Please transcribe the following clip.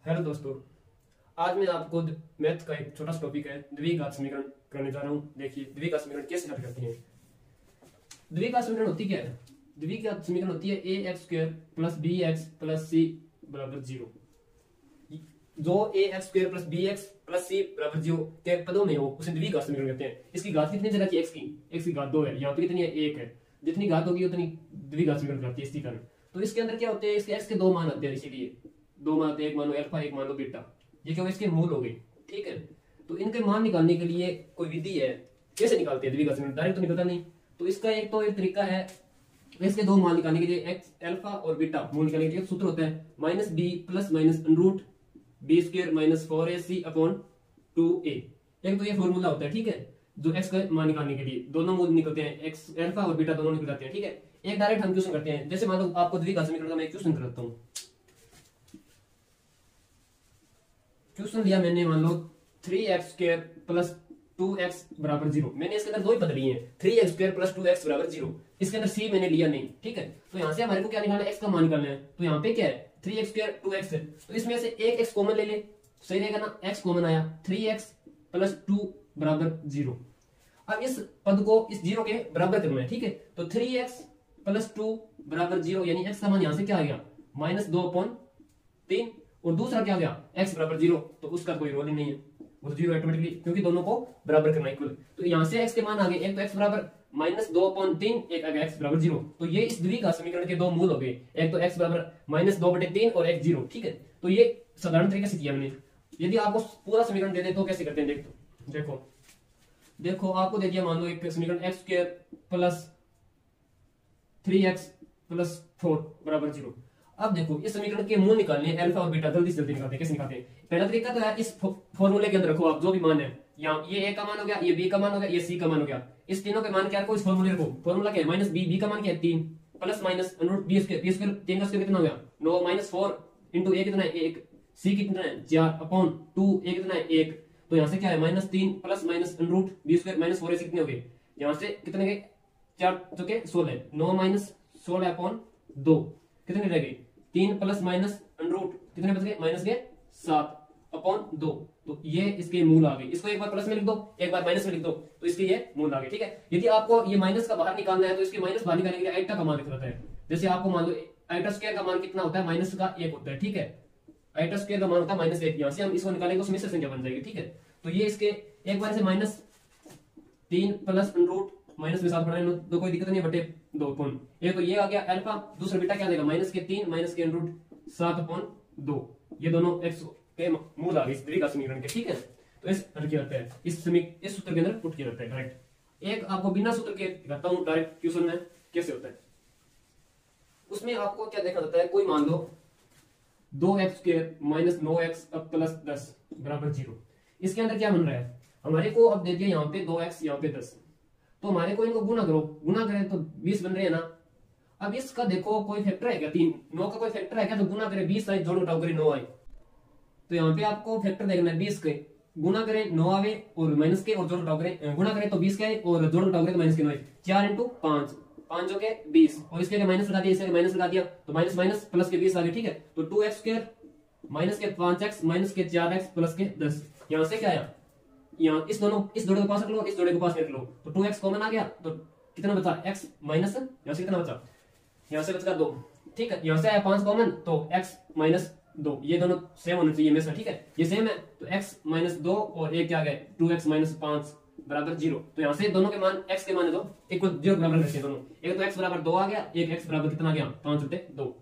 Hello दोस्तों, आज मैं आपको मैथ का एक छोटा सा टॉपिक है द्विघात समीकरण करने जा रहा हूँ। देखिए द्विघात समीकरण कैसे हल करते हैं। द्विघात समीकरण होती क्या है? द्विघात समीकरण होती है A X square plus B X plus C बराबर 0। जो A X square plus B X plus C बराबर 0 के पदों में हो उसे द्विघात समीकरण कहते हैं। इसकी घात कितनी जगह की एक्स की घात 2 है, यहाँ पे कितनी है 1 है। जितनी घात होगी उतनी द्विघात समीकरण कहलाती है इसकी कारण। तो इसके अंदर क्या होते हैं, इसके एक्स के दो मान आते हैं, इसीलिए दो मान आते हैं, एक मानो अल्फा एक मानो बीटा। ये क्या इसके मूल हो गए, ठीक है। तो इनके मान निकालने के लिए कोई विधि है, कैसे निकालते हैं द्विघात समीकरण? डायरेक्ट तो निकलता नहीं। तो इसका एक तरीका है, इसके दो मान निकालने के लिए एक्स अल्फा और बीटा मूल निकालने के लिए सूत्र होता है minus B plus minus root B square minus 4ac upon 2a। एक तो ये फॉर्मूला होता है, ठीक है, जो एक्स का मान निकालने के लिए दोनों मूल निकलते हैं, एक्स अल्फा और बीटा दोनों निकल जाते हैं, ठीक है। एक डायरेक्ट हम क्वेश्चन करते हैं, जैसे मान लो आपको द्विघात समीकरण का मैं क्वेश्चन करता हूं। क्वेश्चन लिया मैंने, मान लो 3x स्क्वायर प्लस 2x बराबर 0। मैंने इसके अंदर दो ही पद लिए हैं, 3x स्क्वायर प्लस 2x बराबर 0। इसके अंदर c मैंने लिया नहीं, ठीक है। तो यहां से हमारे को क्या निकालना है, x का मान निकालना है। तो यहाँ पे क्या है 3x स्क्वायर 2x है, तो इसमें से एक x कॉमन ले ले, सही रहेगा ना। x कॉमन आया, 3x प्लस 2 बराबर 0। अब इस पद को इस 0 के बराबर करना है, ठीक है। तो 3x प्लस 2 बराबर 0, यानी x का मान यहां से क्या आ गया -2/3, और दूसरा क्या आ गया x बराबर 0। तो उसका कोई रोल ही नहीं है, वो तो 0 ऑटोमेटिकली, क्योंकि दोनों को बराबर करना इक्वल। तो यहां से x के मान आ गए, एक तो x बराबर -2/3, एक आ गया x बराबर 0। तो ये इस द्विघात समीकरण के दो मूल हो गए, एक तो x बराबर -2/3 और x 0, ठीक है। तो ये साधारण तरीके से किया मैंने। यदि आपको पूरा समीकरण दे दे तो कैसे करते हैं, देखो आपको दे दिया, मान लो एक समीकरण x square plus 3x plus 4 बराबर 0। अब देखो इस समीकरण के मूल निकालने हैं, अल्फा और बीटा। जल्दी से जल्दी निकालते हैं। कैसे निकालते हैं? पहला तरीका तो है, इस फॉर्मूले के अंदर रखो आप जो भी मान है। यहाँ ये a का मान हो गया, ये b का मान हो गया, ये c का मान हो गया। इस तीनों के मान क्या रखो, इस फॉर्मूले रखो। फॉर्मूला क्या है, माइनस b का मान क्या है 3 plus minus b square, b square 3 का स्क्वायर कितना हो गया 9 माइनस 4 इंटू a कितना है 1, c कितना है 4 अपॉन 2, a कितना है 1। तो यहाँ से क्या है -3 plus minus b square minus 4ac कितने हो गए, यहाँ से कितने गए 4 चौके 16, 9 माइनस 16 अपॉन 2 कितने रह गए 3 प्लस माइनस रूट कितने बच गए माइनस के 7 अपॉन 2। तो ये इसके मूल आ गए। इसको एक बार प्लस में लिख दो, एक बार माइनस में लिख दो, तो इसके ये मूल आ गए, ठीक है। यदि आपको ये माइनस का बाहर निकालना है तो इसके माइनस बाहर निकालने के लिए आइटा का मान लिखना है। जैसे आपको मान लो आइटा स्क्वायर का मान कितना होता है, माइनस का 1 होता है, ठीक है। आइटा स्क्वायर का मान होता है -1, यहाँ से हम इसको निकालेंगे तो मिश्र संख्या बन जाएगी, ठीक है। तो ये इसके एक बार से -3 प्लस रूट माइनस में 7 बढ़ाने तो कोई दिक्कत नहीं, बटे 2 अपॉन एक तो ये आ गया अल्फा, दूसरा बीटा क्या देगा -3 माइनस के रूट 7 अपॉन 2। ये दोनों x के मूल आ गए इस द्विघात समीकरण के, ठीक है। तो इस हल किया जाता है, इस सूत्र के अंदर पुट किया जाता है डायरेक्ट। एक आपको बिना सूत्र के दिखाता हूं डायरेक्ट क्वेश्चन में कैसे होता है। उसमें आपको क्या देखा जाता है, कोई मान लो 2x स्क्वायर माइनस 9x अब प्लस 10 बराबर 0। इसके अंदर क्या बन रहा है, हमारे को अब दे दिया यहाँ पे 2x यहाँ पे 10, तो हमारे को इनको गुना करो, गुना करें तो 20 बन रहे हैं ना। अब इसका देखो कोई फैक्टर है क्या, 3 9 का कोई फैक्टर है क्या, तो गुना करें 20 आए, जोड़ घटाव करें 9 आए। तो यहाँ पे आपको फैक्टर देखना है 20 के, गुना करें 9 आवे और माइनस के, और जोड़ घटाव करें, गुना करें तो 20 के आए और जोड़ घटाव करें तो माइनस के 9 आए। 4 × 5 5 हो गए 20, और इसके माइनस लगा दिया, इसके माइनस लगा दिया, तो माइनस माइनस प्लस के 20 आ गए, ठीक है। तो 2x स्क्वायर माइनस के 5x माइनस के 4x प्लस के 10। यहाँ से क्या आया, यहाँ इस जोड़े को पास रख लो, इस जोड़े को पास रख लो, तो 2x कॉमन आ गया, तो कितना बचा x माइनस, यहाँ से कितना बचा, यहाँ से बचकर 2, ठीक है। यहाँ से आया 5 कॉमन, तो x माइनस 2, ये दोनों सेम होने चाहिए हमेशा, ठीक है। ये सेम है, तो x माइनस 2 और एक क्या गए 2x माइनस 5 बराबर 0। तो यहाँ से दोनों के मान x के मान है तो इक्वल 0 बराबर रखते हैं दोनों। एक तो x बराबर 2 आ गया, एक x बराबर कितना आ गया 5/2।